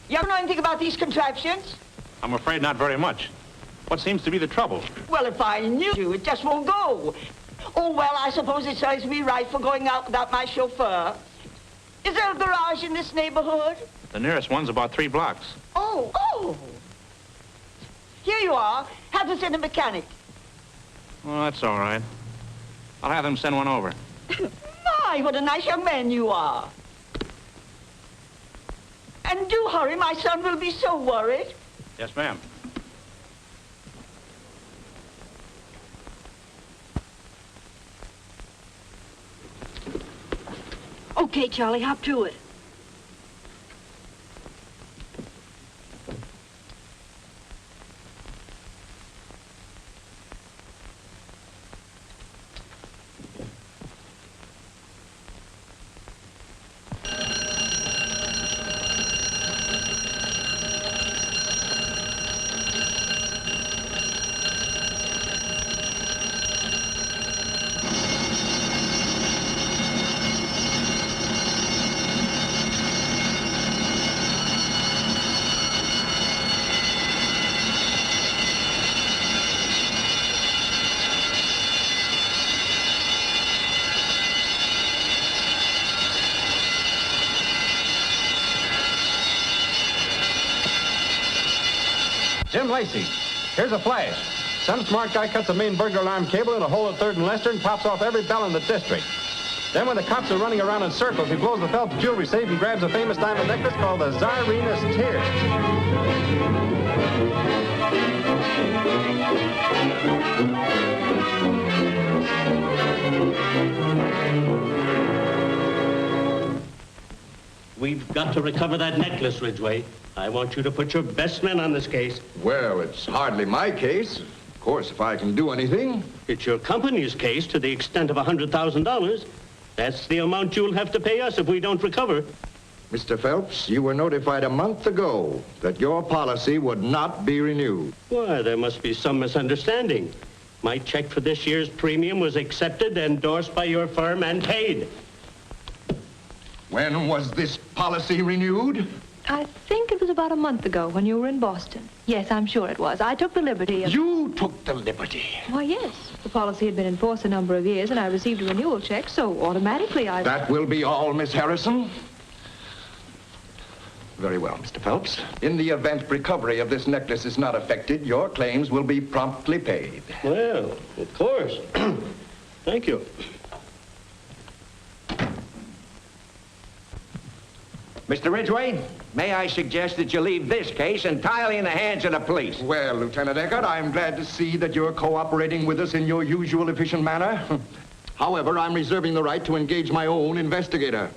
You know anything about these contraptions? I'm afraid not very much. What seems to be the trouble? Well, if I knew you, it just won't go. Oh, well, I suppose it serves me right for going out without my chauffeur. Is there a garage in this neighborhood? The nearest one's about 3 blocks. Oh. Here you are. Have to send a mechanic. Well, that's all right. I'll have them send one over. My, what a nice young man you are. And do hurry, my son will be so worried. Yes, ma'am. Okay, Charlie, hop to it. Jim Lacey, here's a flash. Some smart guy cuts a main burglar alarm cable in a hole at 3rd and Lester and pops off every bell in the district. Then when the cops are running around in circles, he blows the Phelps jewelry safe and grabs a famous diamond necklace called the Tsarina's Tear. We've got to recover that necklace, Ridgway. I want you to put your best men on this case. Well, it's hardly my case. Of course, if I can do anything. It's your company's case to the extent of $100,000. That's the amount you'll have to pay us if we don't recover. Mr. Phelps, you were notified a month ago that your policy would not be renewed. Why, there must be some misunderstanding. My check for this year's premium was accepted, endorsed by your firm, and paid. When was this policy renewed? I think it was about a month ago when you were in Boston. Yes, I'm sure it was. I took the liberty of... You took the liberty? Why, yes. The policy had been in force a number of years, and I received a renewal check, so automatically I... That will be all, Miss Harrison. Very well, Mr. Phelps. In the event recovery of this necklace is not affected, your claims will be promptly paid. Well, of course. Thank you. Mr. Ridgway, may I suggest that you leave this case entirely in the hands of the police? Well, Lieutenant Eckert, I'm glad to see that you're cooperating with us in your usual efficient manner. However, I'm reserving the right to engage my own investigator.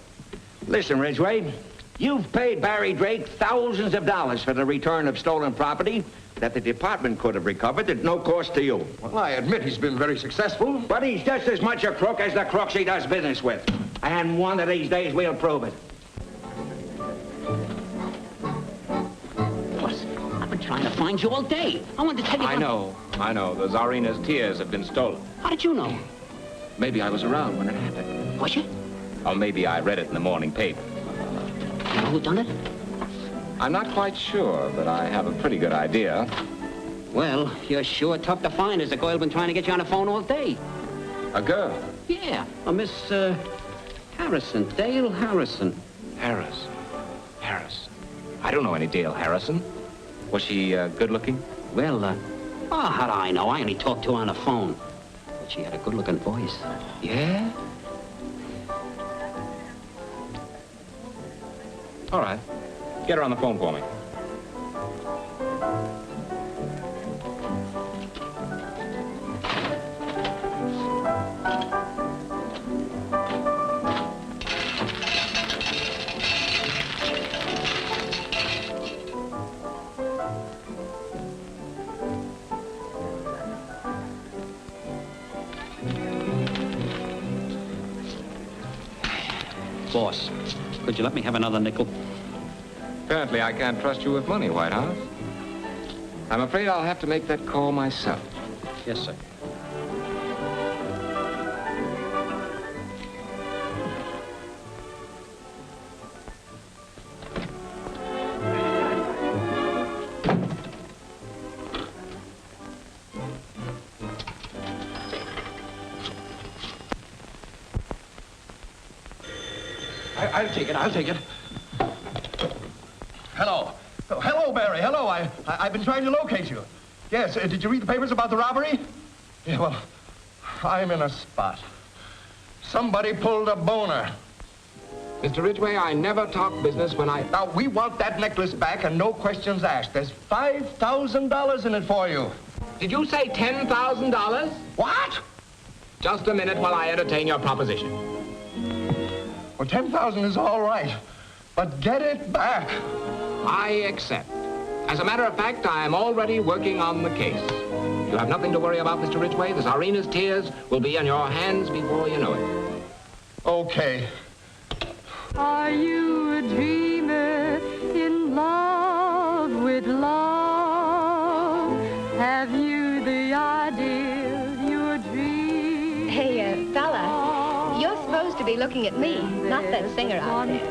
Listen, Ridgway, you've paid Barry Drake thousands of dollars for the return of stolen property that the department could have recovered at no cost to you. Well, I admit he's been very successful. But he's just as much a crook as the crooks he does business with. And one of these days we'll prove it. I've been trying to find you all day. I wanted to tell you... I know. The Tsarina's tears have been stolen. How did you know? Maybe I was around when it happened. Was you? Or maybe I read it in the morning paper. You know who done it? I'm not quite sure, but I have a pretty good idea. Well, you're sure tough to find. There's a girl been trying to get you on the phone all day. A girl? Yeah, a Miss, Harrison, Dale Harrison. Harrison. I don't know any Dale Harrison. Was she good looking? Well, how do I know? I only talked to her on the phone. But she had a good-looking voice. Yeah? All right. Get her on the phone for me. Boss, could you let me have another nickel? Apparently I can't trust you with money, Whitehouse. I'm afraid I'll have to make that call myself. Yes, sir. I'll take it. I'll take it. Hello. Oh, hello, Barry. Hello. I've been trying to locate you. Yes. Did you read the papers about the robbery? Yeah, well, I'm in a spot. Somebody pulled a boner. Mr. Ridgway, I never talk business when I... Now, we want that necklace back and no questions asked. There's $5,000 in it for you. Did you say $10,000? What? Just a minute while I entertain your proposition. Well, $10,000 is all right, but get it back. I accept. As a matter of fact, I am already working on the case. You have nothing to worry about, Mr. Ridgway. The Czarina's tears will be on your hands before you know it. Okay. Are you a dreamer in love with love? Have you the ideal you're dreaming? Hey, fella, you're supposed to be looking at me, not that singer out there.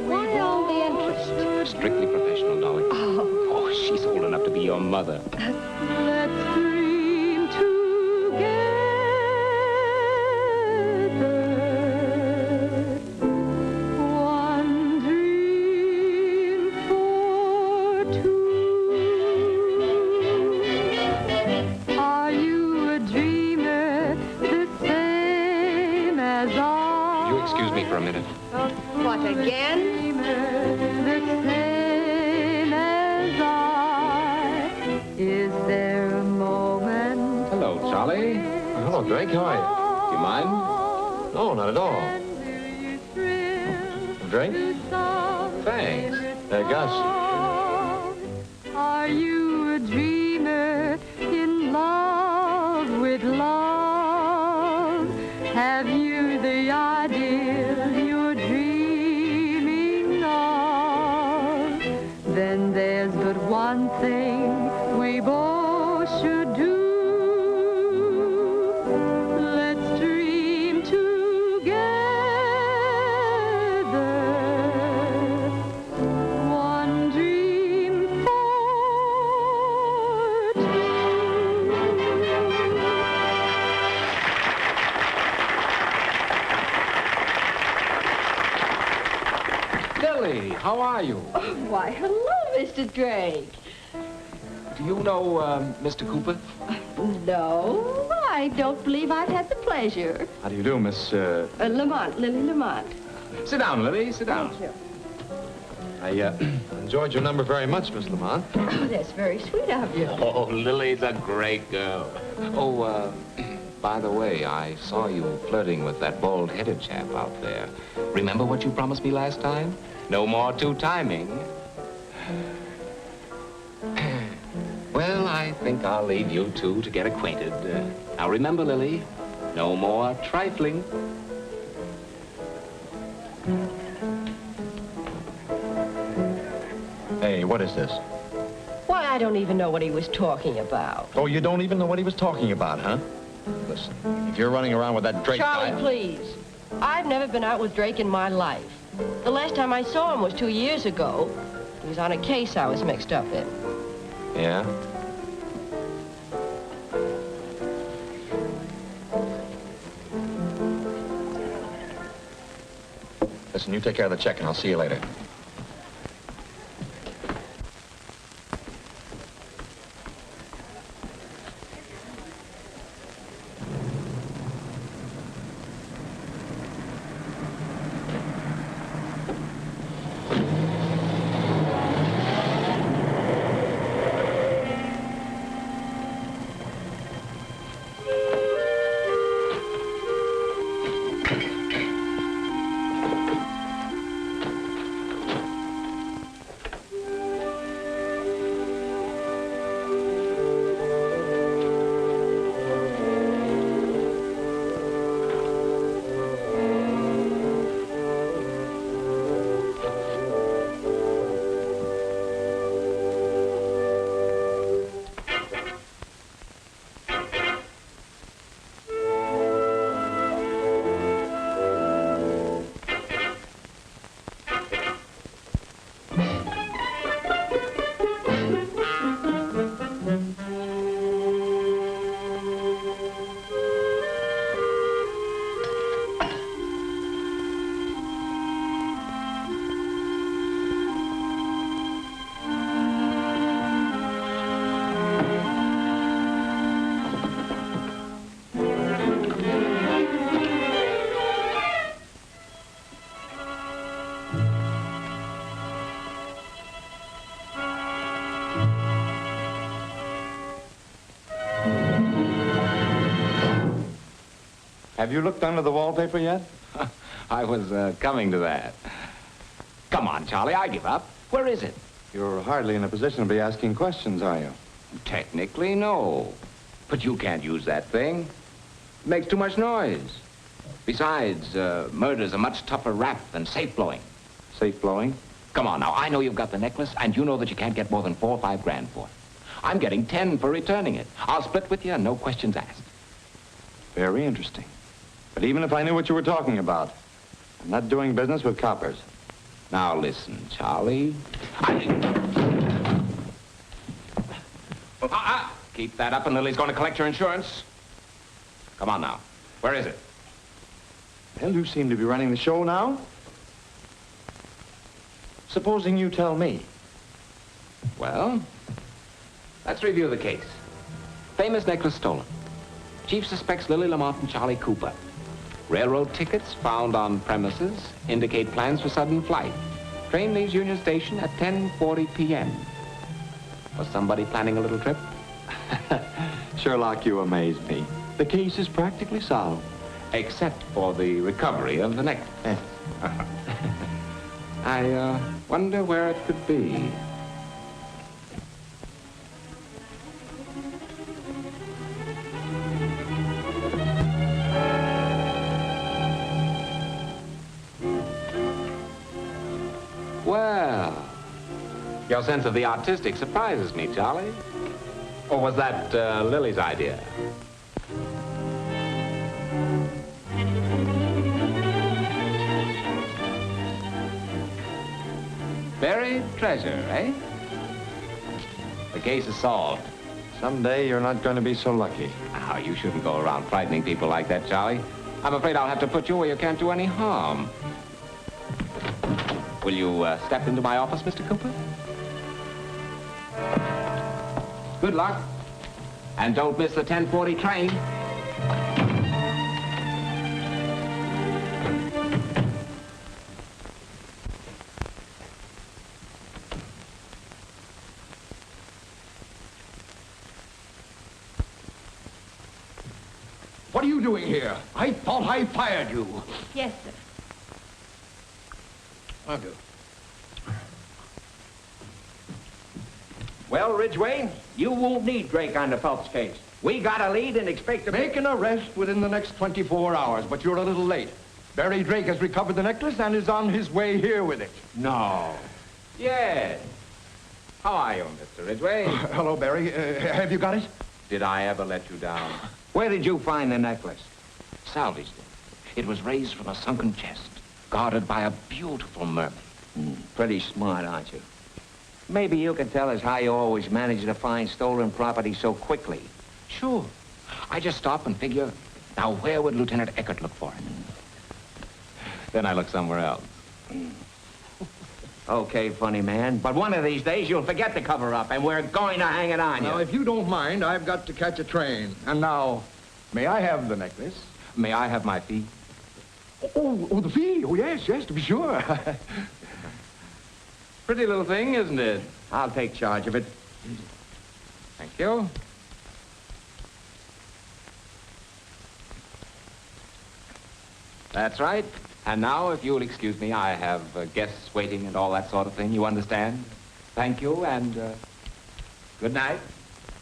Why all the interest? Strictly professional, darling. Oh, she's old enough to be your mother. Let's dream together. One dream for two. Are you a dreamer the same as I? You excuse me for a minute. What, again? The same as I. Is there a moment? Hello, Charlie. Hello, Drake. How are you? Do you mind? No, not at all. Drink? Thanks. Gus. Are you a dreamer in love with love? Have you the ideal you're dreaming of? Then there's but one thing we both should do. Let's dream together. One dream for two. Lily, how are you? Why, hello, Mr. Drake. Do you know Mr. Cooper? No, I don't believe I've had the pleasure. How do you do, Miss... Lamont, Lily Lamont. Sit down, Lily. Sit down. Thank you. I enjoyed your number very much, Miss Lamont. Oh, that's very sweet of you. Oh, Lily's a great girl. Oh, by the way, I saw you flirting with that bald-headed chap out there. Remember what you promised me last time? No more two-timing. Well, I think I'll leave you two to get acquainted. Now remember, Lily, no more trifling. Hey, what is this? Why, I don't even know what he was talking about. Oh, you don't even know what he was talking about, huh? Listen, if you're running around with that Drake Charlie, guy... please. I've never been out with Drake in my life. The last time I saw him was 2 years ago. He was on a case I was mixed up in. Yeah? Listen, you take care of the check and I'll see you later. Have you looked under the wallpaper yet? I was coming to that. Come on, Charlie, I give up. Where is it? You're hardly in a position to be asking questions, are you? Technically, no. But you can't use that thing. It makes too much noise. Besides, murder's a much tougher rap than safe blowing. Safe blowing? Come on now, I know you've got the necklace, and you know that you can't get more than 4 or 5 grand for it. I'm getting 10 for returning it. I'll split with you and no questions asked. Very interesting. But even if I knew what you were talking about, I'm not doing business with coppers. Now listen, Charlie. Keep that up and Lily's going to collect your insurance. Come on now. Where is it? Well, you seem to be running the show now. Supposing you tell me. Well, let's review the case. Famous necklace stolen. Chief suspects Lily Lamont and Charlie Cooper. Railroad tickets found on premises indicate plans for sudden flight. Train leaves Union Station at 10:40 p.m. Was somebody planning a little trip? Sherlock, you amaze me. The case is practically solved. Except for the recovery of the necklace. I wonder where it could be. Well, your sense of the artistic surprises me, Charlie. Or was that Lily's idea? Buried treasure, eh? The case is solved. Someday you're not going to be so lucky. Now, you shouldn't go around frightening people like that, Charlie. I'm afraid I'll have to put you where you can't do any harm. Will you step into my office, Mr. Cooper? Good luck. And don't miss the 10:40 train. What are you doing here? I thought I fired you. Yes, sir. I'll do. Well, Ridgway, you won't need Drake on the Phelps case. We got a lead and expect to Make an arrest within the next 24 hours, but you're a little late. Barry Drake has recovered the necklace and is on his way here with it. No. Yes. How are you, Mr. Ridgway? Hello, Barry. Have you got it? Did I ever let you down? Where did you find the necklace? Salvaged it. It was raised from a sunken chest, guarded by a beautiful mermaid. Pretty smart, aren't you? Maybe you can tell us how you always manage to find stolen property so quickly. Sure. I just stop and figure, now where would Lieutenant Eckert look for it? Then I look somewhere else. Okay, funny man, but one of these days you'll forget the cover-up and we're going to hang it on Now, you. if you don't mind, I've got to catch a train. And now, may I have the necklace? May I have my fee? Oh, the fee. Oh, yes, to be sure. Pretty little thing, isn't it? I'll take charge of it. Thank you. That's right. And now, if you'll excuse me, I have guests waiting and all that sort of thing. You understand? Thank you, and good night.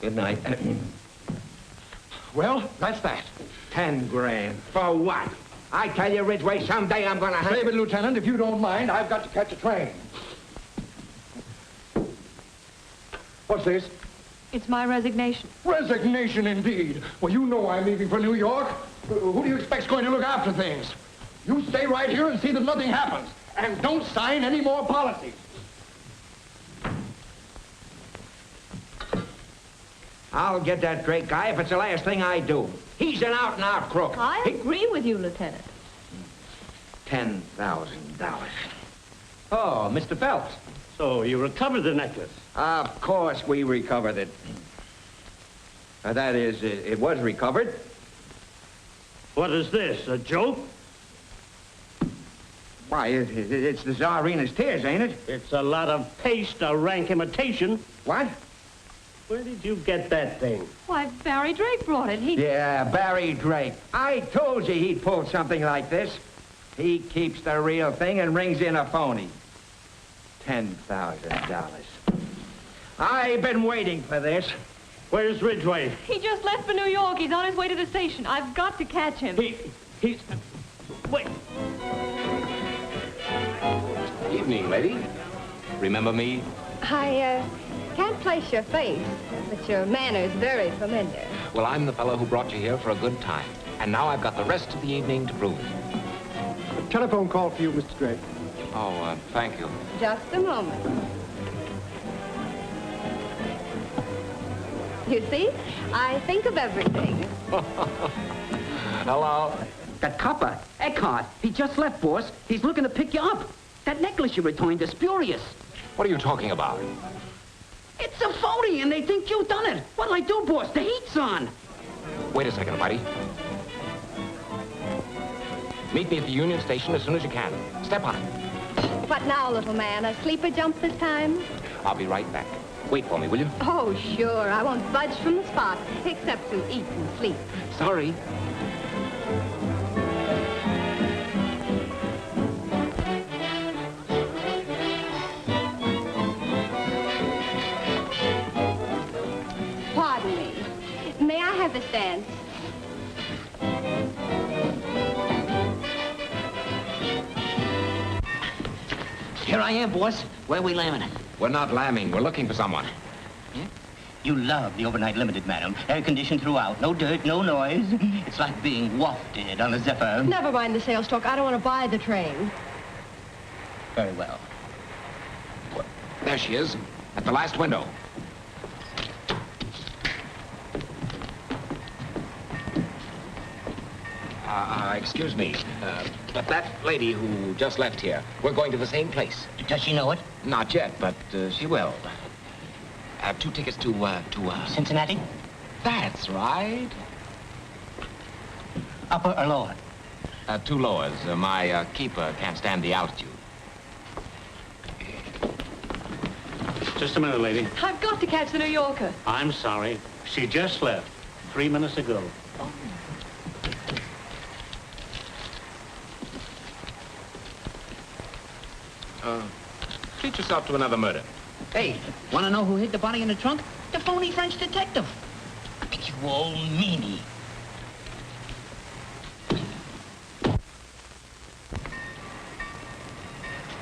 Good night. Well, that's that. 10 grand. For what? I tell you, Ridgway, someday I'm gonna have... Save it, Lieutenant. If you don't mind, I've got to catch a train. What's this? It's my resignation. Resignation, indeed. Well, you know I'm leaving for New York. Who do you expect's going to look after things? You stay right here and see that nothing happens. And don't sign any more policies. I'll get that Drake guy if it's the last thing I do. He's an out-and-out crook. I agree with you, Lieutenant. $10,000. Oh, Mr. Phelps. So you recovered the necklace? Of course we recovered it. That is, it was recovered. What is this, a joke? Why, it's the Tsarina's tears, ain't it? It's a lot of paste, a rank imitation. What? Where did you get that thing? Why, Barry Drake brought it. Yeah, Barry Drake. I told you he'd pull something like this. He keeps the real thing and rings in a phony. $10,000. I've been waiting for this. Where's Ridgway? He just left for New York. He's on his way to the station. I've got to catch him. He's... Wait. Evening, lady. Remember me? I can't place your face, but your manner's very familiar. Well, I'm the fellow who brought you here for a good time. And now I've got the rest of the evening to prove it. A telephone call for you, Mr. Drake. Oh, thank you. Just a moment. You see, I think of everything. Hello. That copper, Eckhart, he just left, boss. He's looking to pick you up. That necklace you returned is spurious. What are you talking about? It's a phony, and they think you done it. What'll I do, boss? The heat's on. Wait a second, buddy. Meet me at the Union Station as soon as you can. Step on it. What now, little man? A sleeper jump this time? I'll be right back. Wait for me, will you? Oh, sure. I won't budge from the spot, except to eat and sleep. Sorry. Pardon me. May I have this dance? Here I am, boss. Where we lambing? We're not lambing. We're looking for someone. You love the overnight limited, madam. Air-conditioned throughout. No dirt, no noise. It's like being wafted on a zephyr. Never mind the sales talk. I don't want to buy the train. Very well. There she is, at the last window. Excuse me, but that lady who just left here, we're going to the same place. Does she know it? Not yet, but she will. I have 2 tickets to Cincinnati? That's right. Upper or lower? 2 lowers. My keeper can't stand the altitude. Just a minute, lady. I've got to catch the New Yorker. I'm sorry. She just left 3 minutes ago. Treat yourself to another murder. Hey, want to know who hid the body in the trunk? The phony French detective. You old meanie.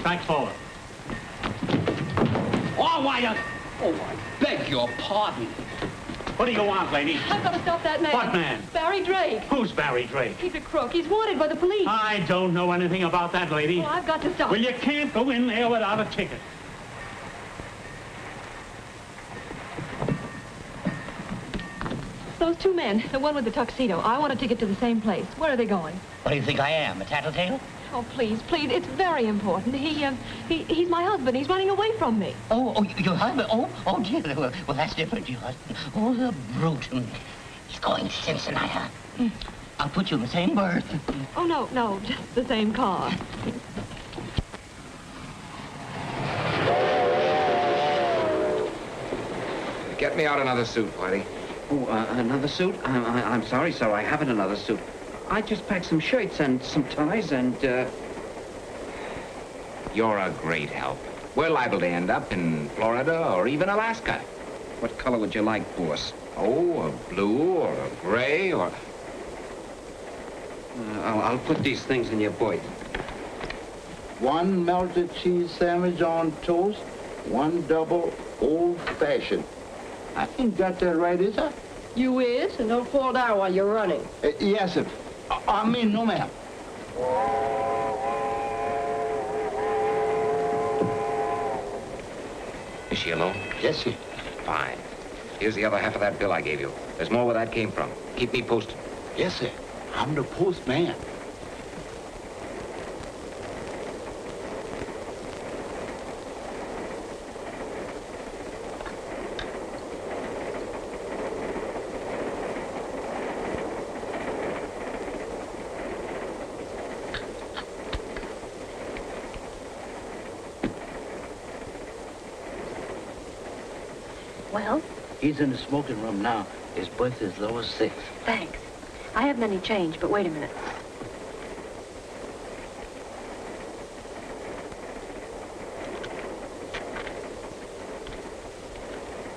Back forward. Oh, why you... Oh, I beg your pardon. What do you want, lady? I've got to stop that man. What man? Barry Drake. Who's Barry Drake? He's a crook. He's wanted by the police. I don't know anything about that, lady. Well, I've got to stop. Well, you can't go in there without a ticket. Those 2 men, the one with the tuxedo, I want a ticket to the same place. Where are they going? What do you think I am, a tattletale? Oh, please, please, it's very important. He's my husband. He's running away from me. Oh, your husband? Oh, dear. Well, that's different, your husband. Oh, the brute. He's going to Cincinnati. I'll put you in the same berth. Oh, no, just the same car. Get me out another suit, Whitey. Oh, another suit? I'm sorry, sir. I haven't another suit. I just packed some shirts and some ties and, You're a great help. We're liable to end up in Florida or even Alaska. What color would you like, boss? Oh, a blue or a gray or... I'll put these things in your boy. 1 melted cheese sandwich on toast, 1 double old-fashioned. I ain't got that right, is I? You is, and don't fall down while you're running. Yes, sir. I mean, no, ma'am. Is she alone? Yes, sir. Fine. Here's the other half of that bill I gave you. There's more where that came from. Keep me posted. Yes, sir. I'm the postman. Well, He's in the smoking room now. His breath is low as 6. Thanks. I haven't any change, but wait a minute.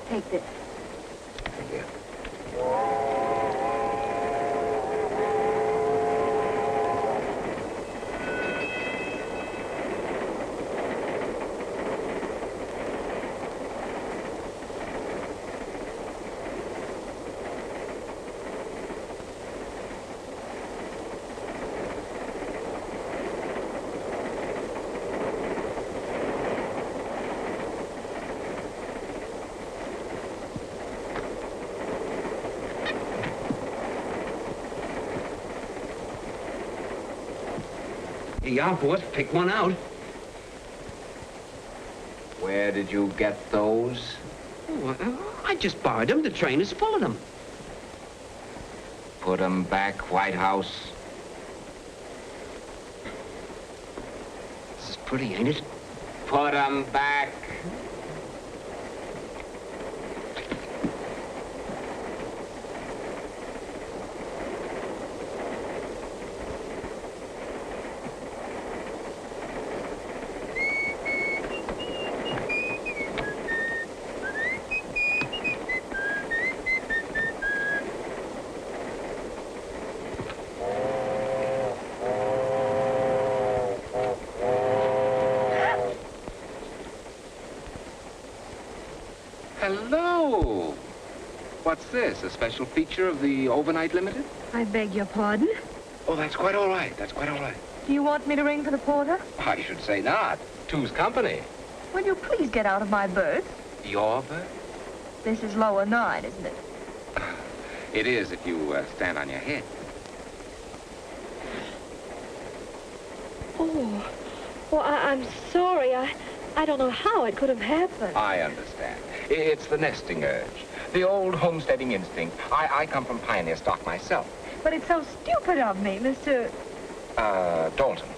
Take this. Thank you. Yeah, boss, pick one out. Where did you get those? Oh, I just borrowed them. The train is full of them. Put 'em back, Whitehouse. This is pretty, ain't it? Put 'em back. Hello. What's this, a special feature of the Overnight Limited? I beg your pardon? Oh, that's quite all right. That's quite all right. Do you want me to ring for the porter? I should say not. Two's company. Will you please get out of my berth? Your berth? This is lower 9, isn't it? It is if you stand on your head. Oh, well, I'm sorry. I don't know how it could have happened. I understand. It's the nesting urge. The old homesteading instinct. I come from pioneer stock myself. But it's so stupid of me, Mr. Dalton.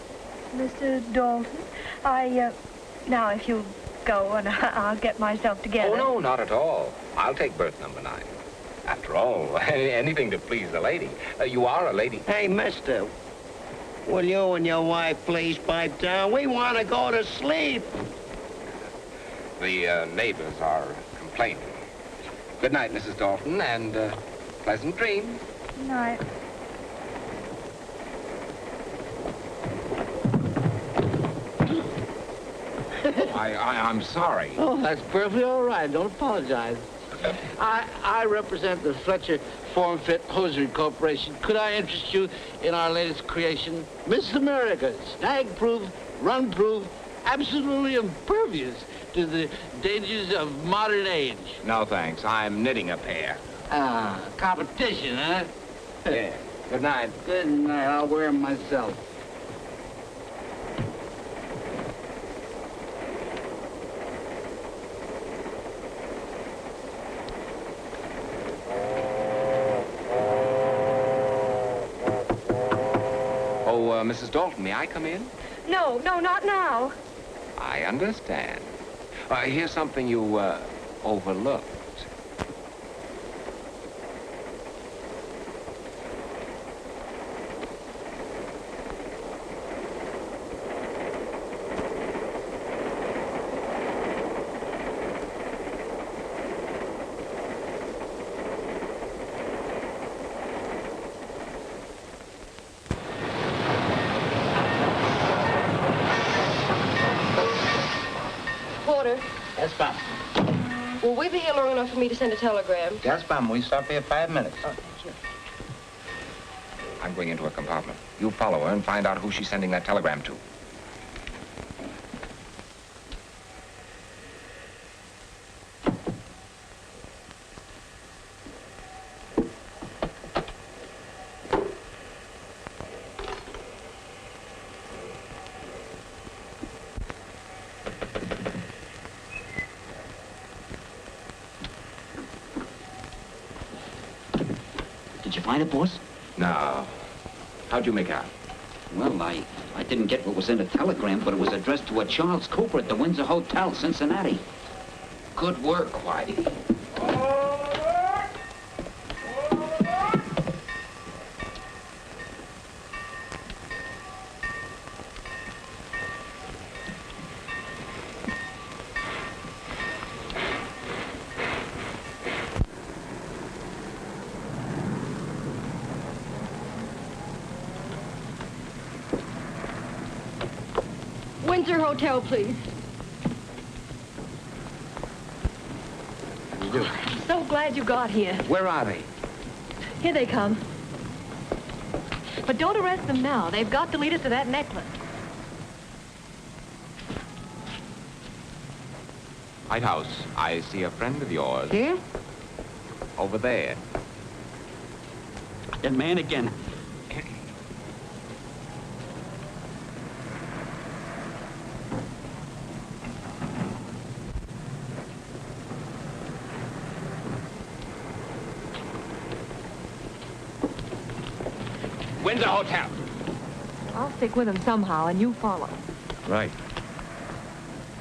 Mr. Dalton. Now, if you go and I'll get myself together. Oh, no, not at all. I'll take berth number 9. After all, anything to please the lady. You are a lady. Hey, mister, will you and your wife please pipe down? We want to go to sleep. The neighbors are complaining. Good night, Mrs. Dalton, and pleasant dreams. Good night. I'm sorry. Oh, that's perfectly all right. Don't apologize. I represent the Fletcher Form Fit Hosiery Corporation. Could I interest you in our latest creation? Miss America, snag-proof, run-proof, absolutely impervious to the dangers of modern age. No, thanks. I'm knitting a pair. Ah, competition, huh? Yeah. Good night. Good night. I'll wear them myself. Mrs. Dalton, may I come in? No, not now. I understand. Here's something you overlooked. Yes, ma'am. Will we be here long enough for me to send a telegram? Yes, ma'am. We stop here 5 minutes. Oh, thank you. I'm going into her compartment. You follow her and find out who she's sending that telegram to. Did you find it, boss? No. How'd you make out? Well, I didn't get what was in the telegram, but it was addressed to a Charles Cooper at the Windsor Hotel, Cincinnati. Good work, Whitey. Windsor Hotel, please. You do. So glad you got here. Where are they? Here they come. But don't arrest them now. They've got to lead us to that necklace. White House, I see a friend of yours. Here? Over there. That man again. Windsor Hotel. I'll stick with them somehow, and you follow. Right.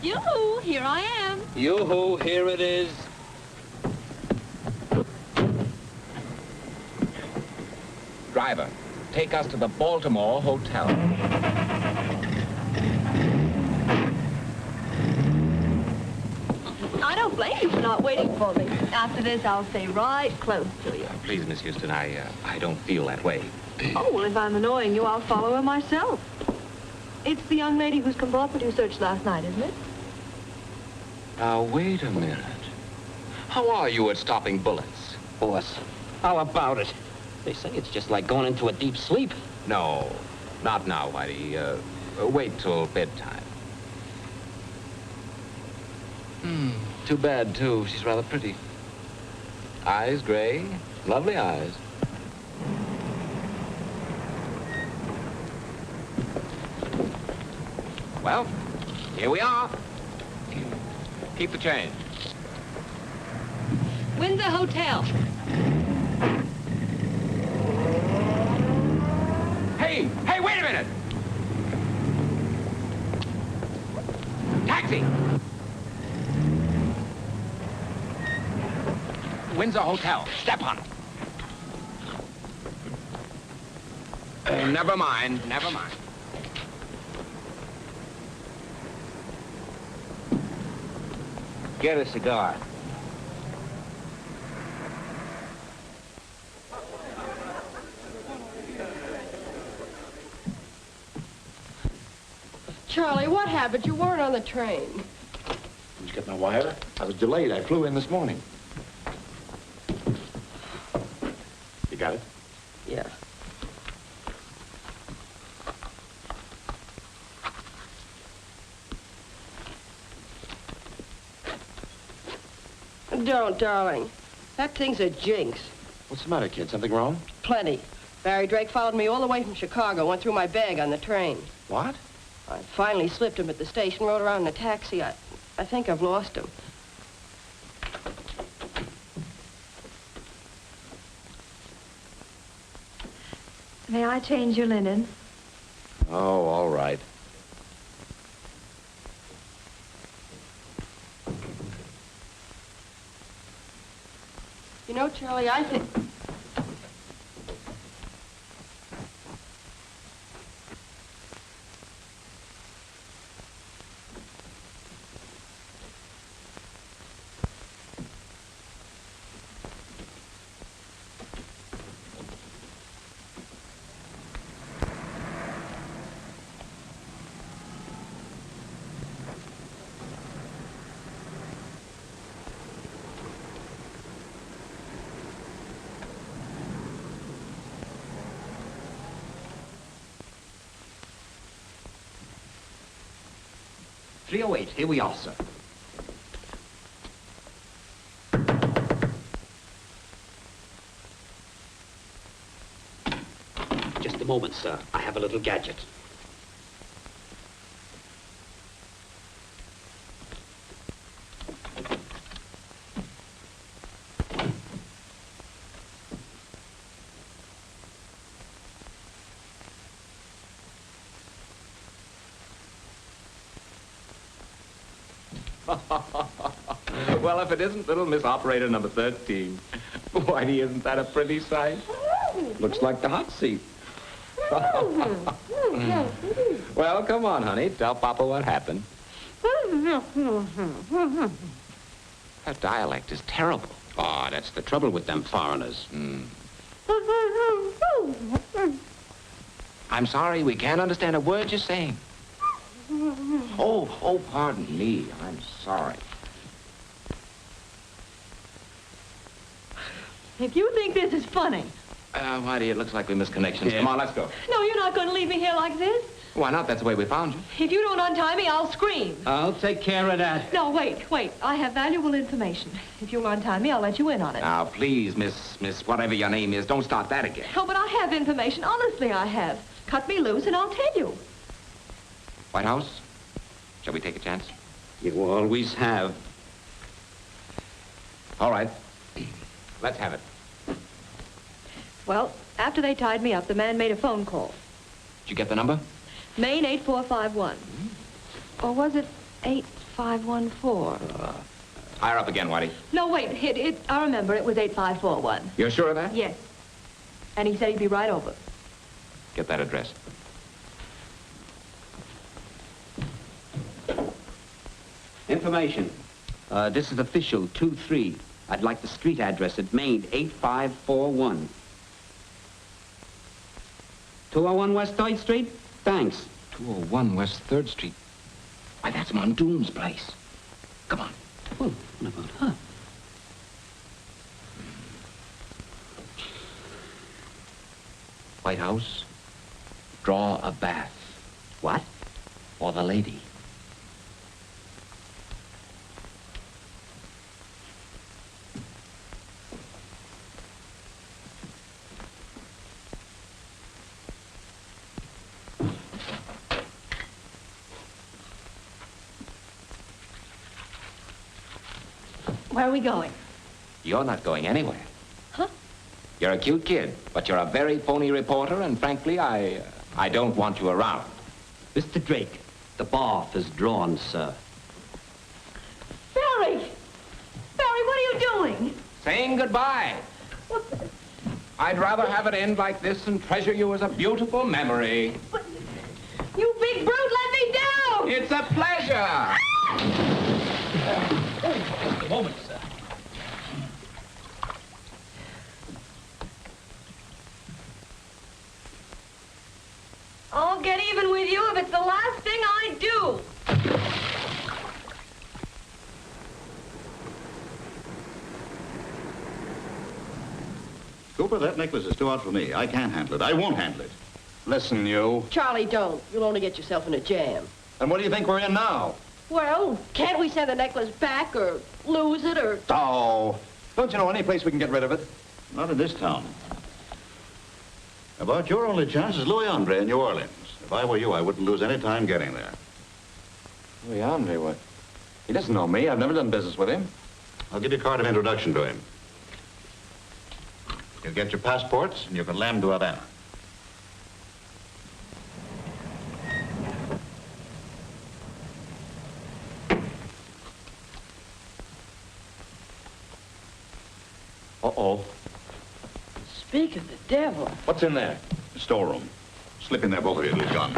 Yoo-hoo, here I am. Yoo-hoo, here it is. Driver, take us to the Baltimore Hotel. I don't blame you for not waiting for me. After this, I'll stay right close to you. Please, Miss Houston, I don't feel that way. Oh, well, if I'm annoying you, I'll follow her myself. It's the young lady whose compartment you searched last night, isn't it? Now, wait a minute. How are you at stopping bullets? Boss, how about it? They say it's just like going into a deep sleep. No, not now, Whitey. Wait till bedtime. Too bad, too. She's rather pretty. Eyes gray, lovely eyes. Well, here we are. Keep the change. Windsor Hotel. Hey, wait a minute! Taxi! Windsor Hotel. Step on it. Never mind, never mind. Get a cigar. Charlie, what happened? You weren't on the train. Did you get my wire? I was delayed. I flew in this morning. You got it? Yeah. Don't, darling. That thing's a jinx. What's the matter, kid? Something wrong? Plenty. Barry Drake followed me all the way from Chicago, went through my bag on the train. What? I finally slipped him at the station, rode around in a taxi. I think I've lost him. May I change your linen? Oh, all right. You know, Charlie, I think... Here we are, sir. Just a moment, sir. I have a little gadget. Well, if it isn't little Miss Operator number 13. Whitey, isn't that a pretty sight? Looks like the hot seat. Well, come on, honey. Tell Papa what happened. That dialect is terrible. Oh, that's the trouble with them foreigners. I'm sorry, we can't understand a word you're saying. Oh, pardon me. I'm sorry. If you think this is funny. Whitey, it looks like we missed connections. Yeah. Come on, let's go. No, you're not going to leave me here like this. Why not? That's the way we found you. If you don't untie me, I'll scream. I'll take care of that. No, wait. I have valuable information. If you'll untie me, I'll let you in on it. Now, please, Miss whatever your name is, don't start that again. Oh, but I have information. Honestly, I have. Cut me loose and I'll tell you. White House, shall we take a chance? You always have. All right. Let's have it. Well, after they tied me up, the man made a phone call. Did you get the number? Maine 8451. Or was it 8514? Higher up again, Whitey. No, wait. I remember. It was 8541. You're sure of that? Yes. And he said he'd be right over. Get that address. Information. This is official 2-3. I'd like the street address at Maine 8541. 201 West 3rd Street? Thanks. 201 West 3rd Street. Why, that's Mondoon's place. Come on. Well, what about her? White House, draw a bath. What? For the lady. Where are we going? You're not going anywhere. Huh? You're a cute kid, but you're a very phony reporter, and frankly, I don't want you around. Mr. Drake, the bath is drawn, sir. Barry! Barry, what are you doing? Saying goodbye. I'd rather have it end like this and treasure you as a beautiful memory. But, you big brute, let me down! It's a pleasure. Just a moment, sir. I'll get even with you if it's the last thing I do. Cooper, that necklace is too hot for me. I can't handle it. I won't handle it. Listen, you. Charlie, don't. You'll only get yourself in a jam. And what do you think we're in now? Well, can't we send the necklace back or lose it or... Oh, don't you know any place we can get rid of it? Not in this town. About your only chance is Louis Andre in New Orleans. If I were you, I wouldn't lose any time getting there. Louis Andre, what? He doesn't know me. I've never done business with him. I'll give you a card of introduction to him. You'll get your passports, and you can land to Havana. Uh-oh. Speak of the devil. What's in there? The storeroom. Slip in there, both of you. It'll be gone.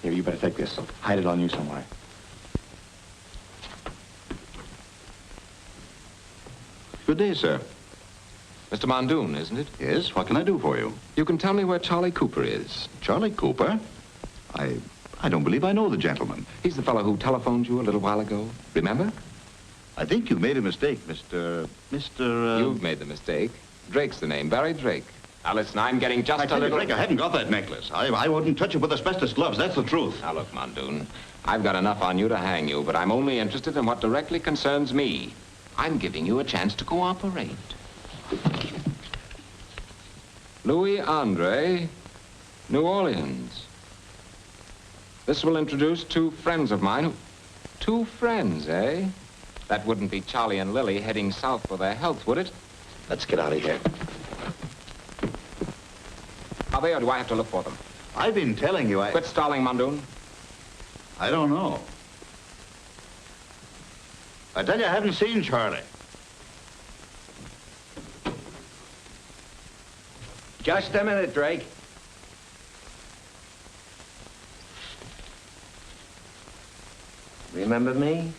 Here, you better take this. Hide it on you somewhere. Good day, sir. Mr. Mondoon, isn't it? Yes, what can I do for you? You can tell me where Charlie Cooper is. Charlie Cooper? I don't believe I know the gentleman. He's the fellow who telephoned you a little while ago. Remember? I think you've made a mistake, Mr. You've made the mistake. Drake's the name, Barry Drake. Now, listen, I'm getting just I a tell you, little... Drake, I haven't got that necklace. I wouldn't touch it with asbestos gloves. That's the truth. Now, look, Mondoon, I've got enough on you to hang you, but I'm only interested in what directly concerns me. I'm giving you a chance to cooperate. Louis Andre, New Orleans. This will introduce two friends of mine. Two friends, eh? That wouldn't be Charlie and Lily heading south for their health, would it? Let's get out of here. Are they, or do I have to look for them? I've been telling you, Quit stalling, Mondoon. I don't know. I tell you, I haven't seen Charlie. Just a minute, Drake. Remember me?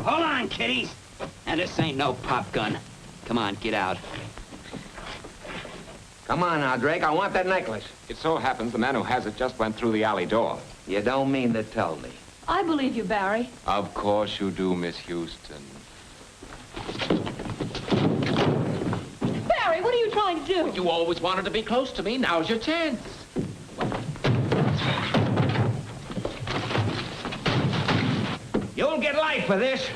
Hold on, kiddies. Now, this ain't no pop gun. Come on, get out. Come on now, Drake. I want that necklace. It so happens the man who has it just went through the alley door. You don't mean to tell me. I believe you, Barry. Of course you do, Miss Houston. Barry, what are you trying to do? You always wanted to be close to me. Now's your chance. You'll get life for this.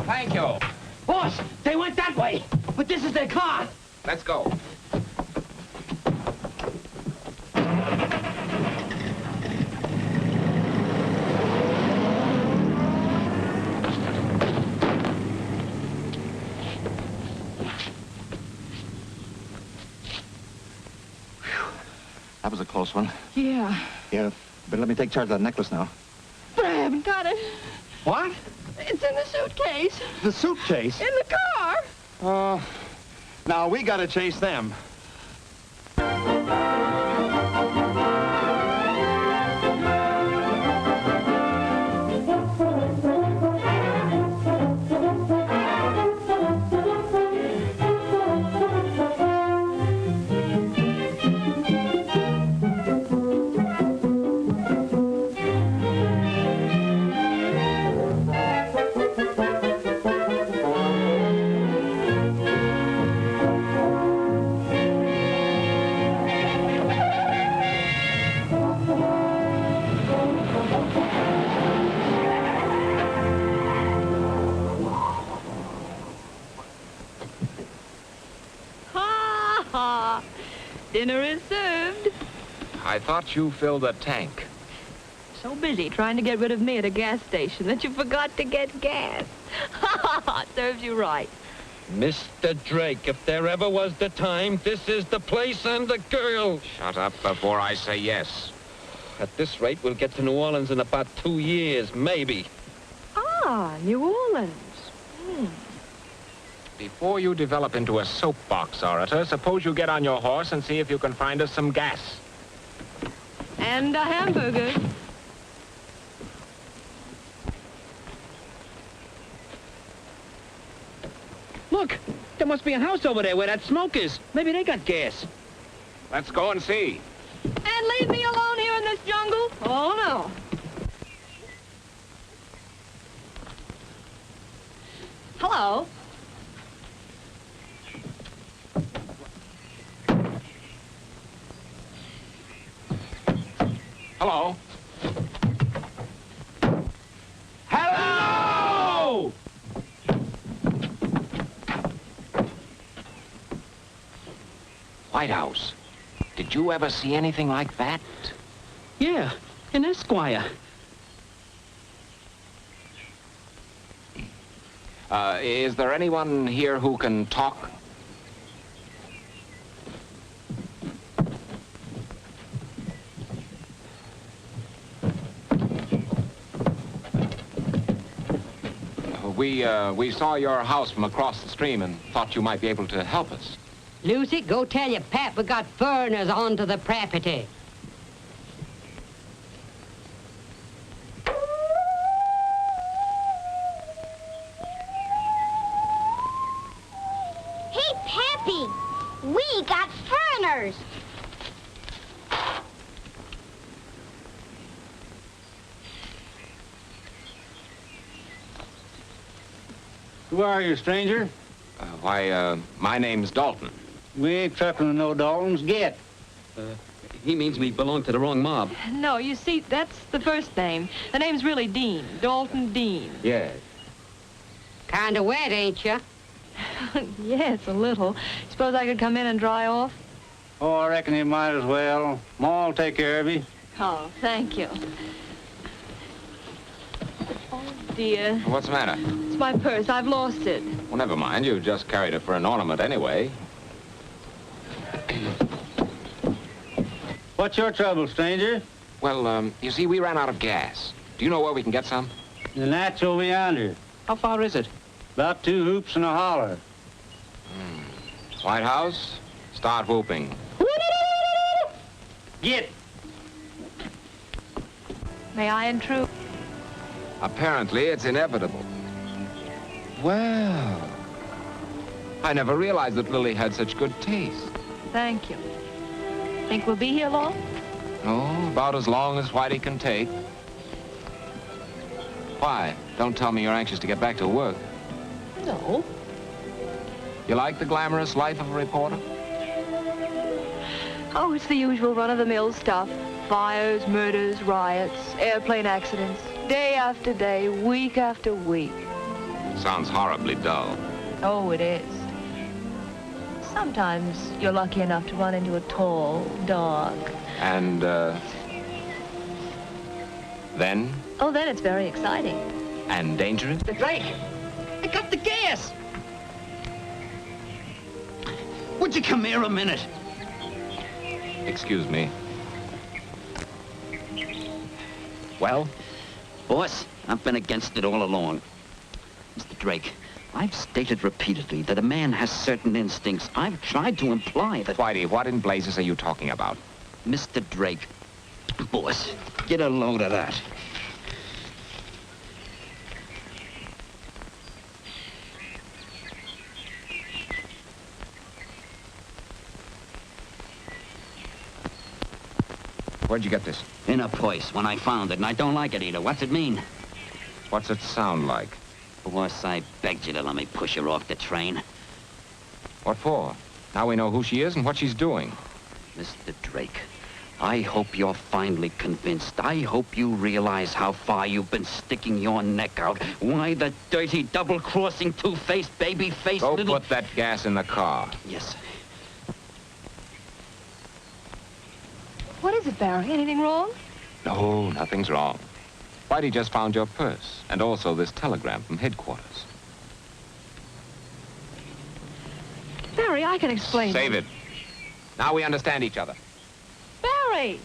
Thank you. Boss, they went that way, but this is their car. Let's go. That was a close one. Yeah. Yeah, but let me take charge of that necklace now. But I haven't got it. What? It's in the suitcase. The suitcase? In the car. Now we gotta chase them. Dinner is served. I thought you filled a tank. So busy trying to get rid of me at a gas station that you forgot to get gas. Serves you right. Mr. Drake, if there ever was the time, this is the place and the girl. Shut up before I say yes. At this rate, we'll get to New Orleans in about 2 years, maybe. Ah, New Orleans. Before you develop into a soapbox orator, suppose you get on your horse and see if you can find us some gas. And a hamburger. Look, there must be a house over there where that smoke is. Maybe they got gas. Let's go and see. And leave me alone here in this jungle? Oh, no. Hello. Hello. Hello! White House. Did you ever see anything like that? Yeah, an Esquire. Is there anyone here who can talk? We saw your house from across the stream and thought you might be able to help us. Lucy, go tell your pap we got foreigners onto the property. Hey, Pappy, we got foreigners. Who are you, stranger? My name's Dalton. We ain't trucking to no Daltons. Get. He means we belong to the wrong mob. No, you see, that's the first name. The name's really Dean. Dalton Dean. Yes. Kinda wet, ain't you? Yes, a little. Suppose I could come in and dry off? Oh, I reckon you might as well. Ma'll take care of you. Oh, thank you. Oh, dear. What's the matter? It's my purse. I've lost it. Well, never mind. You just carried it for an ornament anyway. What's your trouble, stranger? Well, you see, we ran out of gas. Do you know where we can get some? The Nat's over yonder. How far is it? About 2 hoops and a holler. White House, start whooping. Get! May I intrude? Apparently, it's inevitable. Well, I never realized that Lily had such good taste. Thank you. Think we'll be here long? Oh, about as long as Whitey can take. Why? Don't tell me you're anxious to get back to work. No. You like the glamorous life of a reporter? Oh, it's the usual run-of-the-mill stuff. Fires, murders, riots, airplane accidents. Day after day, week after week. Sounds horribly dull. Oh, it is. Sometimes you're lucky enough to run into a tall dog. And, then? Oh, then it's very exciting. And dangerous? The Drake! I got the gas! Would you come here a minute? Excuse me. Well? Boss, I've been against it all along. Mr. Drake, I've stated repeatedly that a man has certain instincts. I've tried to imply that... Whitey, what in blazes are you talking about? Mr. Drake, boss, get a load of that. Where'd you get this? In a purse when I found it, and I don't like it either. What's it mean? What's it sound like? Boss, I begged you to let me push her off the train. What for? Now we know who she is and what she's doing. Mr. Drake, I hope you're finally convinced. I hope you realize how far you've been sticking your neck out. Why the dirty, double-crossing, two-faced, baby-faced Go little... put that gas in the car. Yes. What is it, Barry? Anything wrong? No, nothing's wrong. Whitey just found your purse, and also this telegram from headquarters. Barry, I can explain. Save it. Now we understand each other. Barry!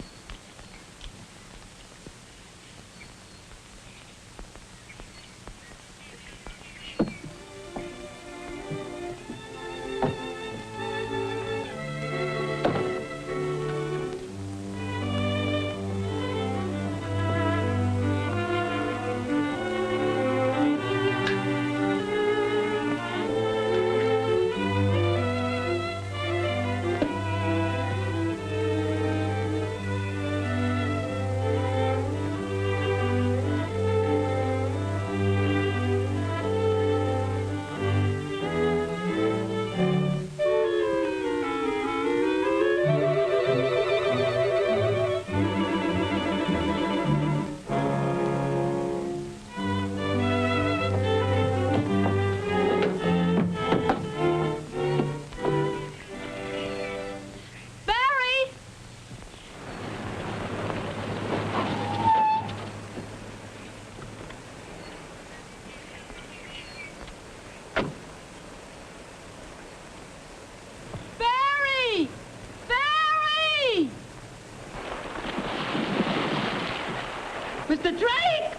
Mr. Drake!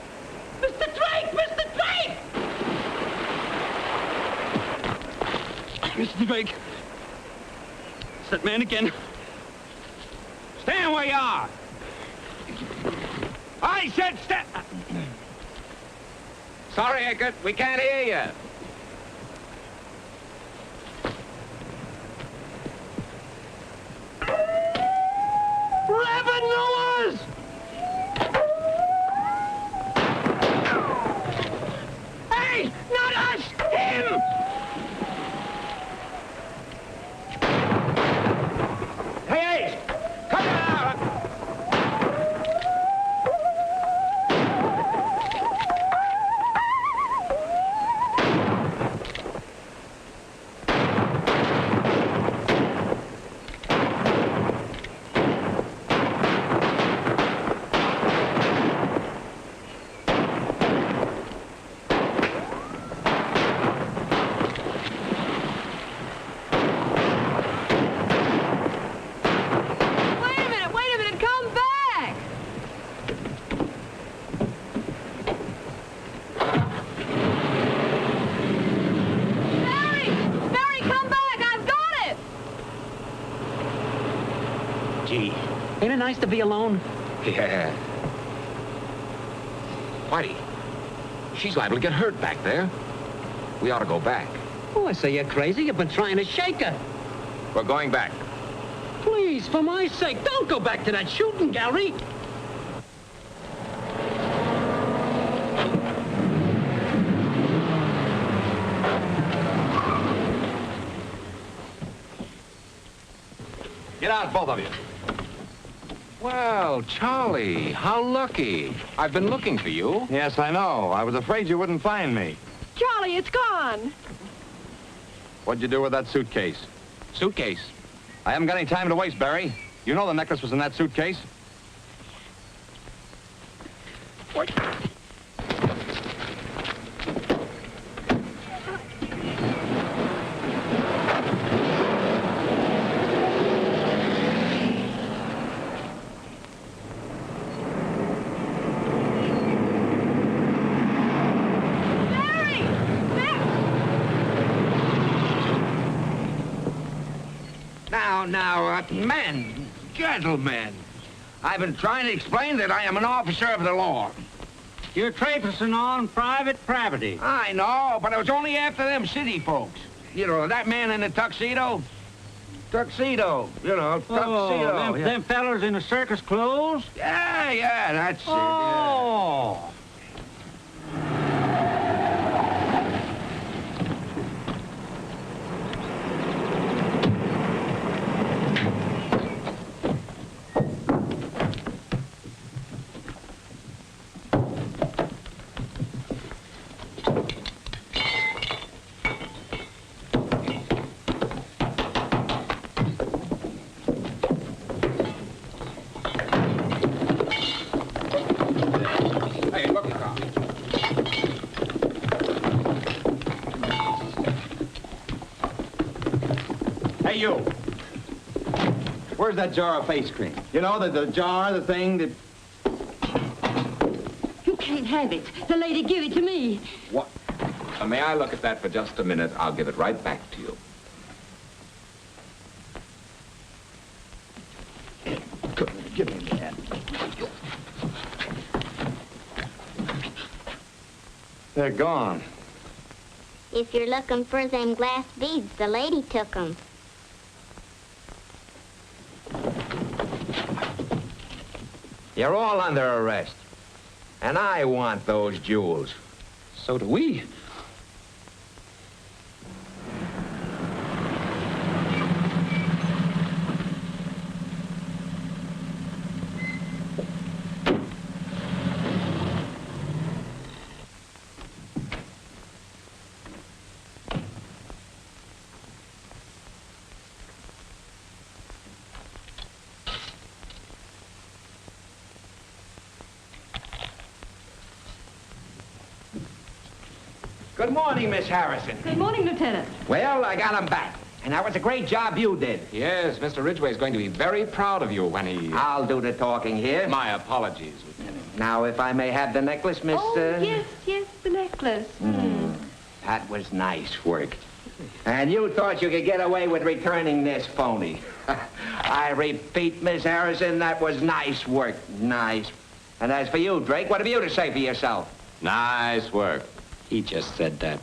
Mr. Drake! Mr. Drake! Mr. Drake. It's that man again. Stand where you are. I said stand... Sorry, Eckert, we can't hear you. Reverend Noah's! Hey! Not us! Him! Hey! Come down! nice to be alone? Yeah. Whitey, she's liable to get hurt back there. We ought to go back. Oh, I say you're crazy. You've been trying to shake her. We're going back. Please, for my sake, don't go back to that shooting gallery. Get out, both of you. Well, Charlie, how lucky. I've been looking for you. Yes, I know. I was afraid you wouldn't find me. Charlie, it's gone. What'd you do with that suitcase? Suitcase? I haven't got any time to waste, Barry. You know the necklace was in that suitcase. What? Now, men, gentlemen, I've been trying to explain that I am an officer of the law. You're trespassing on private property. I know, but it was only after them city folks. You know, that man in the tuxedo? Tuxedo, you know, tuxedo. Them fellas in the circus clothes? Yeah, that's it, yeah. Oh. Hey, look, Carl. Hey, you. Where's that jar of face cream? You know, the jar, the thing that... You can't have it. The lady give it to me. What? May I look at that for just a minute? I'll give it right back to you. Give me that. They're gone. If you're looking for them glass beads, the lady took them. You're all under arrest. And I want those jewels. So do we. Good morning, Miss Harrison. Good morning, Lieutenant. Well, I got him back. And that was a great job you did. Yes, Mr. Ridgway is going to be very proud of you when he... I'll do the talking here. My apologies, Lieutenant. Now, if I may have the necklace, Miss... Oh, yes, the necklace. That was nice work. And you thought you could get away with returning this phony. I repeat, Miss Harrison, that was nice work. Nice. And as for you, Drake, what have you to say for yourself? Nice work. He just said that.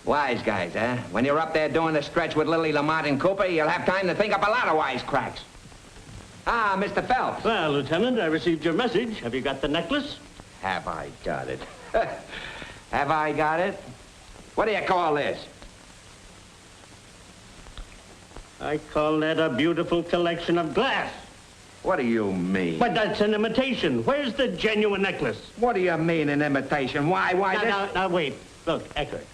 Wise guys, huh? When you're up there doing the stretch with Lily Lamont and Cooper, you'll have time to think up a lot of wisecracks. Ah, Mr. Phelps. Well, Lieutenant, I received your message. Have you got the necklace? Have I got it? Have I got it? What do you call this? I call that a beautiful collection of glass. What do you mean? But that's an imitation. Where's the genuine necklace? What do you mean, an imitation? Why, Now, wait. Look, Eckert.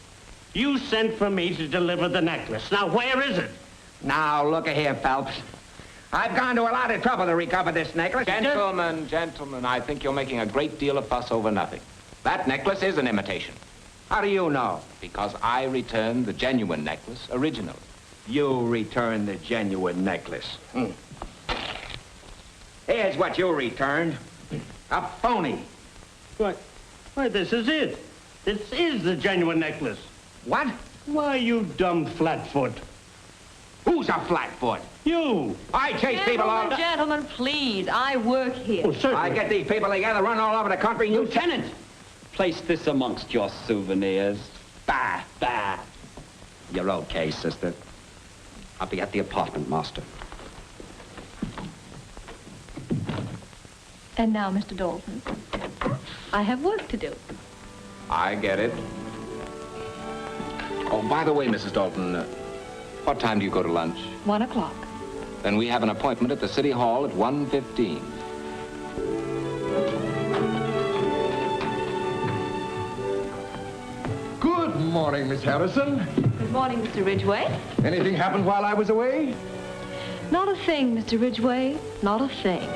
You sent for me to deliver the necklace. Now, where is it? Now, look here, Phelps. I've gone to a lot of trouble to recover this necklace. Gentlemen, I think you're making a great deal of fuss over nothing. That necklace is an imitation. How do you know? Because I returned the genuine necklace originally. You returned the genuine necklace. Here's what you returned. A phony. What? Why, this is it. This is the genuine necklace. What? Why, you dumb flatfoot. Who's a flatfoot? You. I chase people all... Gentlemen, please. I work here. Oh, certainly. I get these people together, run all over the country, and you... Lieutenant, place this amongst your souvenirs. Bah, bah. You're okay, sister. I'll be at the apartment, master. And now, Mr. Dalton, I have work to do. I get it. Oh, by the way, Mrs. Dalton, what time do you go to lunch? 1 o'clock. Then we have an appointment at the City Hall at 1:15. Good morning, Miss Harrison. Good morning, Mr. Ridgway. Anything happened while I was away? Not a thing, Mr. Ridgway. Not a thing.